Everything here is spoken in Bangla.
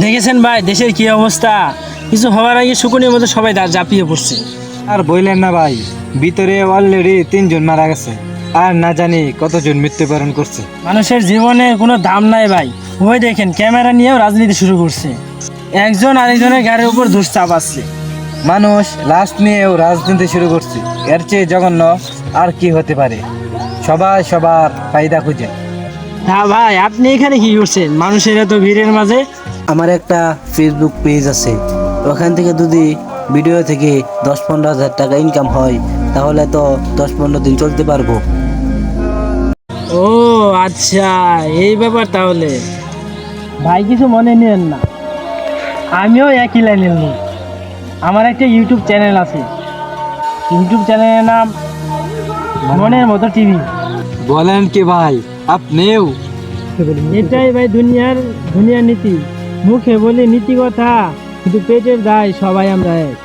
দেখেছেন ভাই দেশের কি অবস্থা, কিছু হওয়ার আগে শুকুনের মতো সবাই ঝাঁপিয়ে পড়ছে। আর বললেন না ভাই, ভিতরে অলরেডি 3 জন মারা গেছে, আর না জানি কতজন মৃত্যুবরণ করছে। মানুষের জীবনে কোনো দাম নাই ভাই। ওই দেখেন ক্যামেরা নিয়েও রাজনীতি শুরু করছে, একজন আরেকজনের গাড়ির উপর দোষ চাপাচ্ছে। মানুষ লাশ নিয়েও রাজনীতি শুরু করছে। এর চেয়ে জঘন্য আর কি হতে পারে? সবাই সবার ফায়দা খুঁজে। হ্যাঁ ভাই, আপনি এখানে কি করছেন মানুষের এত ভিড়ের মাঝে? আমার একটা ফেসবুক পেজ আছে, ওখান থেকে যদি ভিডিও থেকে 10-15 হাজার টাকা ইনকাম হয় তাহলে তো 10-15 দিন চলতে পারবো। ও আচ্ছা, এই ব্যাপার তাহলে। ভাই কিছু মনে নিয়েন না, আমিও একই লাইনের লোক। আমার একটা ইউটিউব চ্যানেল আছে, ইউটিউব চ্যানেলের নাম মনের মতো টিভি। বলেন কি ভাই, আপনিও? এটাই ভাই দুনিয়ার নীতি। মুখে বলি নীতি কথা, কিন্তু পেটের দায় সবাই আমরা এক।